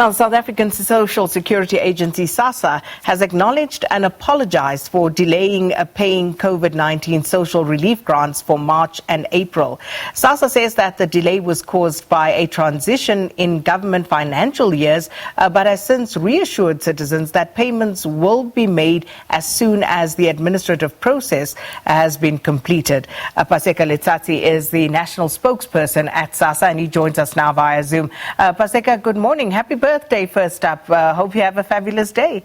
Now, South African Social Security Agency SASSA has acknowledged and apologized for delaying paying COVID-19 social relief grants for March and April. SASSA says that the delay was caused by a transition in government financial years, but has since reassured citizens that payments will be made as soon as the administrative process has been completed. Paseka Letsatsi is the National Spokesperson at SASSA, and he joins us now via Zoom. Paseka, good morning. Happy birthday first up. Hope you have a fabulous day.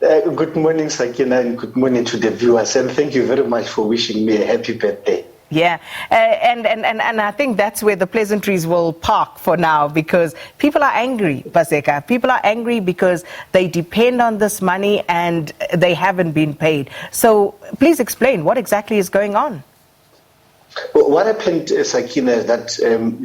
Good morning, Sakina, and good morning to the viewers. And thank you very much for wishing me a happy birthday. Yeah, and I think that's where the pleasantries will park for now, because people are angry, Paseka. People are angry because they depend on this money and they haven't been paid. So please explain what exactly is going on. Well, what happened, Sakina, is that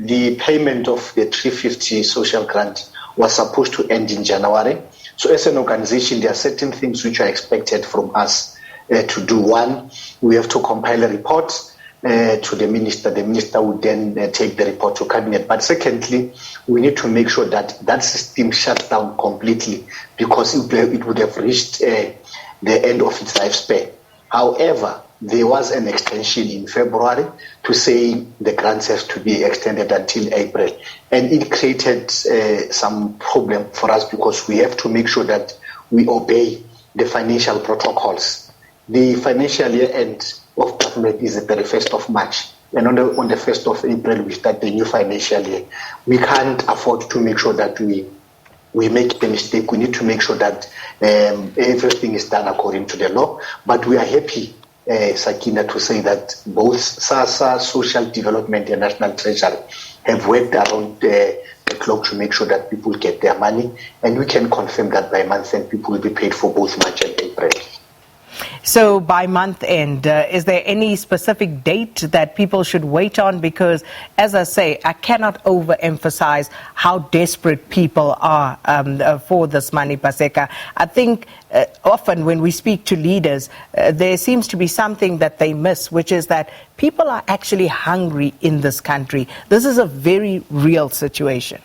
the payment of the 350 social grant was supposed to end in January. So as an organization, there are certain things which are expected from us to do. One, we have to compile a report to the minister. The minister would then take the report to cabinet. But secondly, we need to make sure that that system shuts down completely, because it would have reached the end of its lifespan. However, there was an extension in February to say the grants have to be extended until April. And it created some problem for us, because we have to make sure that we obey the financial protocols. The financial year end of government is the 31st of March. And on the 1st of April, we start the new financial year. We can't afford to make sure that we make a mistake. We need to make sure that everything is done according to the law. But we are happy, Sakina, to say that both SASSA, Social Development and National Treasury have worked around the clock to make sure that people get their money, and we can confirm that by month end people will be paid for both March and April. So by month end, is there any specific date that people should wait on? Because, as I say, I cannot overemphasize how desperate people are for this money, Paseka. I think often when we speak to leaders, there seems to be something that they miss, which is that people are actually hungry in this country. This is a very real situation.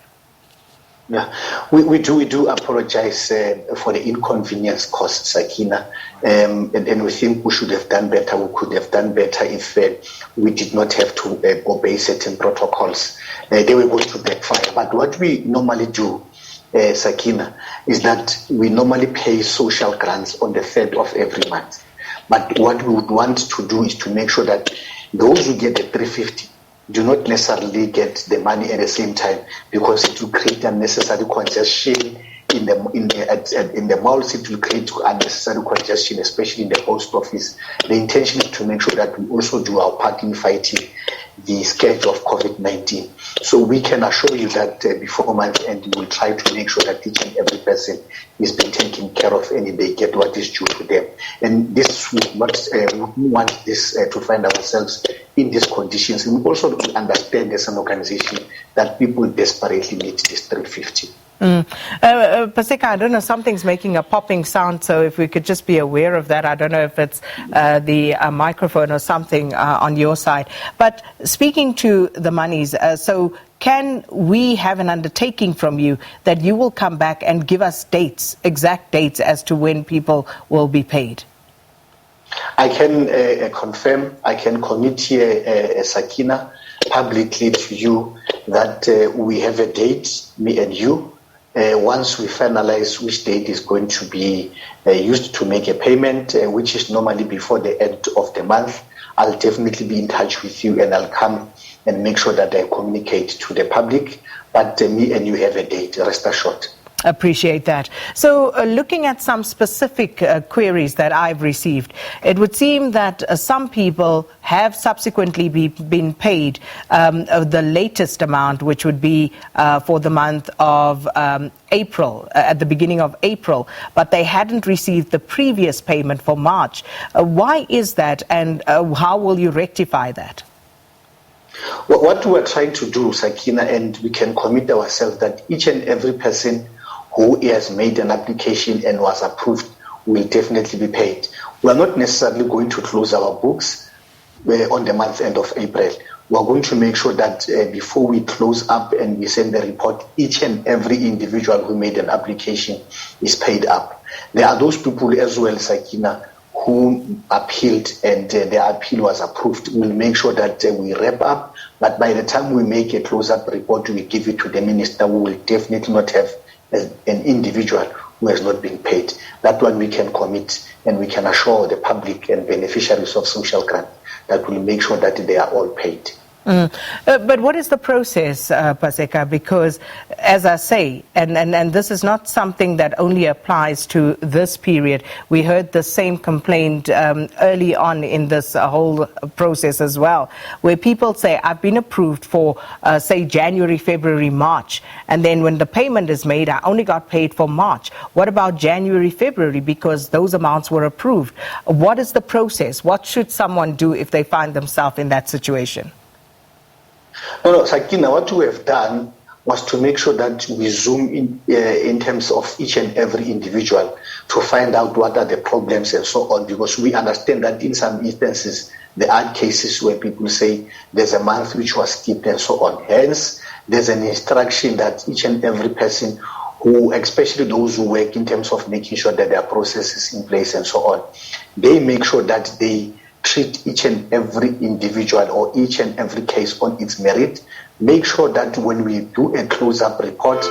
Yeah, we do apologize for the inconvenience caused, Sakina, and we think we should have done better. We could have done better if we did not have to obey certain protocols. They were going to backfire. But what we normally do, Sakina, is that we normally pay social grants on the 3rd of every month. But what we would want to do is to make sure that those who get the 350 do not necessarily get the money at the same time, because it will create unnecessary congestion in the malls. It will create unnecessary congestion, especially in the post office. The intention is to make sure that we also do our part in fighting the scourge of COVID-19. So we can assure you that before month end, we will try to make sure that each and every person is being taken care of and they get what is due to them. And this we want this to find ourselves in these conditions. And we also understand as an organization that people desperately need this 350. Paseka, I don't know, something's making a popping sound, so if we could just be aware of that. I don't know if it's the microphone or something on your side. But speaking to the monies, so can we have an undertaking from you that you will come back and give us dates, exact dates as to when people will be paid? I can confirm, I can commit here, Sakina, publicly to you that we have a date, me and you. Once we finalize which date is going to be used to make a payment, which is normally before the end of the month, I'll definitely be in touch with you, and I'll come and make sure that I communicate to the public. But me and you have a date, rest assured. Appreciate that. So looking at some specific queries that I've received, it would seem that some people have subsequently been paid the latest amount, which would be for the month of April, at the beginning of April, but they hadn't received the previous payment for March. Why is that, and how will you rectify that? Well, what we're trying to do, Sakina, and we can commit ourselves that each and every person who has made an application and was approved will definitely be paid. We are not necessarily going to close our books on the month end of April. we're going to make sure that before we close up and we send the report, each and every individual who made an application is paid up. There are those people as well, Sakina, who appealed and their appeal was approved. We'll make sure that we wrap up, but by the time we make a close-up report, we give it to the minister. We will definitely not have an individual who has not been paid. That one we can commit and we can assure the public and beneficiaries of social grant that will make sure that they are all paid. But what is the process, Paseka? Because, as I say, and this is not something that only applies to this period. We heard the same complaint early on in this whole process as well, where people say, I've been approved for, say, January, February, March, and then when the payment is made, I only got paid for March. What about January, February? Because those amounts were approved. What is the process? What should someone do if they find themselves in that situation? No, Sakina, what we have done was to make sure that we zoom in terms of each and every individual to find out what are the problems and so on, because we understand that in some instances there are cases where people say there's a month which was skipped and so on. Hence, there's an instruction that each and every person who, especially those who work in terms of making sure that there are processes in place and so on, they make sure that they treat each and every individual or each and every case on its merit. Make sure that when we do a close-up report,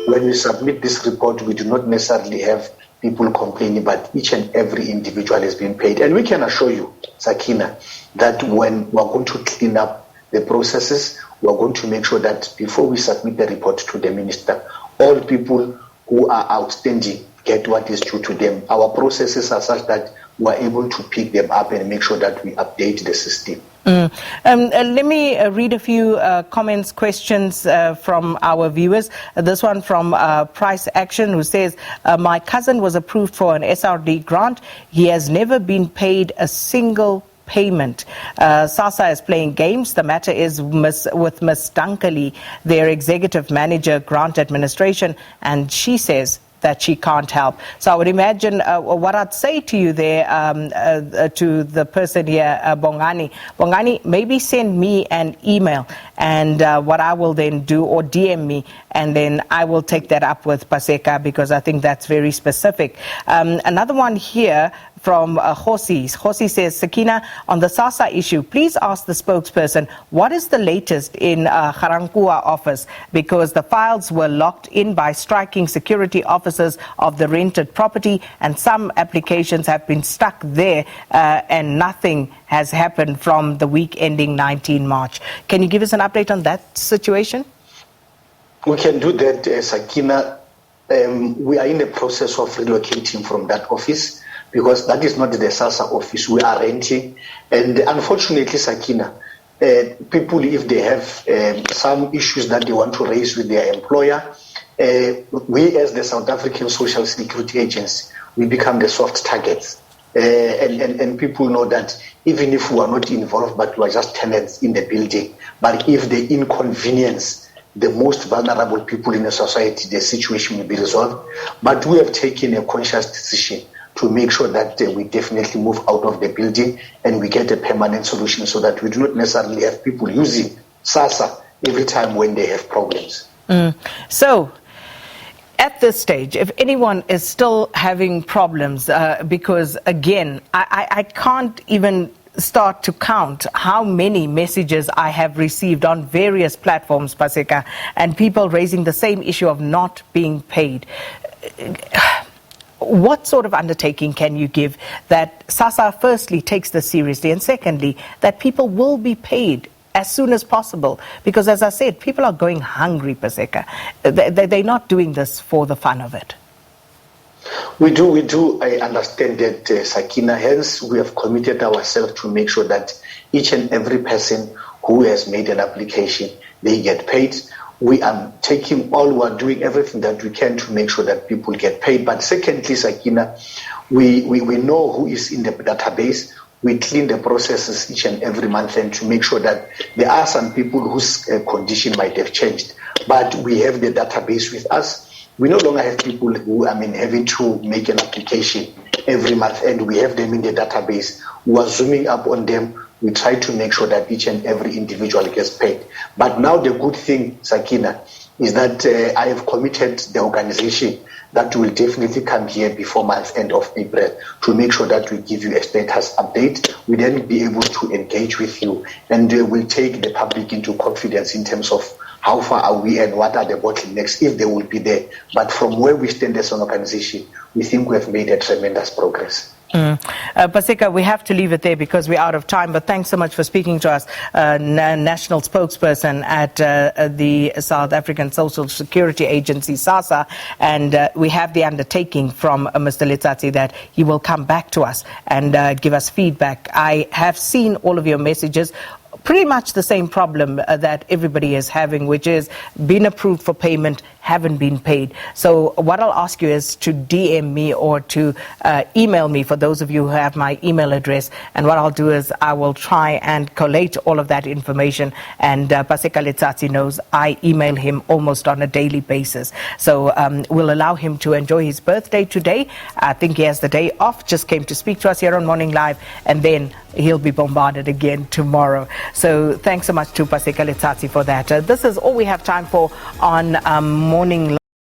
when we submit this report, we do not necessarily have people complaining, but each and every individual has been paid. And we can assure you, Sakina, that when we're going to clean up the processes, we're going to make sure that before we submit the report to the minister, all people who are outstanding get what is due to them. Our processes are such that we are able to pick them up and make sure that we update the system. Let me read a few comments, questions from our viewers. This one from Price Action, who says, my cousin was approved for an SRD grant. He has never been paid a single payment. SASSA is playing games. The matter is with Ms. Dunkley, their executive manager, grant administration, and she says that she can't help. So I would imagine what I'd say to you there, to the person here, Bongani. Bongani, maybe send me an email, and what I will then do, or DM me, and then I will take that up with Paseka, because I think that's very specific. Another one here from Hosi. Hosi says, Sakina, on the SASSA issue, please ask the spokesperson, what is the latest in Garankuwa office? Because the files were locked in by striking security officers of the rented property, and some applications have been stuck there, and nothing has happened from the week ending 19 March. Can you give us an update on that situation? We can do that, Sakina. We are in the process of relocating from that office, because that is not the SASSA office. We are renting. And unfortunately, Sakina, people, if they have some issues that they want to raise with their employer, we as the South African Social Security Agency, we become the soft targets. And people know that even if we are not involved, but we are just tenants in the building, but if they inconvenience the most vulnerable people in the society, the situation will be resolved. But we have taken a conscious decision to make sure that we definitely move out of the building and we get a permanent solution, so that we do not necessarily have people using SASSA every time when they have problems. So, at this stage, if anyone is still having problems, because again, I can't even start to count how many messages I have received on various platforms, Paseka, and people raising the same issue of not being paid. What sort of undertaking can you give that SASSA firstly takes this seriously, and secondly, that people will be paid as soon as possible? Because as I said, people are going hungry, Paseka. They're not doing this for the fun of it. We do. I understand that, Sakina. Hence, we have committed ourselves to make sure that each and every person who has made an application, they get paid. We are doing everything that we can to make sure that people get paid. But secondly, Sakina, we know who is in the database. We clean the processes each and every month, and to make sure that there are some people whose condition might have changed. But we have the database with us. We no longer have people who having to make an application every month, and we have them in the database. We are zooming up on them we try to make sure that each and every individual gets paid. But now the good thing, Sakina, is that I have committed the organization that will definitely come here before month end of April to make sure that we give you a status update. We then be able to engage with you, and we'll take the public into confidence in terms of how far are we and what are the bottlenecks, if they will be there. But from where we stand as an organization, we think we have made a tremendous progress. Paseka, we have to leave it there because we're out of time, but thanks so much for speaking to us. National Spokesperson at the South African Social Security Agency, SASSA, and we have the undertaking from Mr. Letsatsi that he will come back to us and give us feedback. I have seen all of your messages. Pretty much the same problem that everybody is having, which is been approved for payment, haven't been paid. So what I'll ask you is to DM me or to email me, for those of you who have my email address. And what I'll do is I will try and collate all of that information. And Paseka Letsatsi knows I email him almost on a daily basis. So we'll allow him to enjoy his birthday today. I think he has the day off, just came to speak to us here on Morning Live, and then he'll be bombarded again tomorrow. So thanks so much to Paseka Letsatsi for that. This is all we have time for on Morning Live.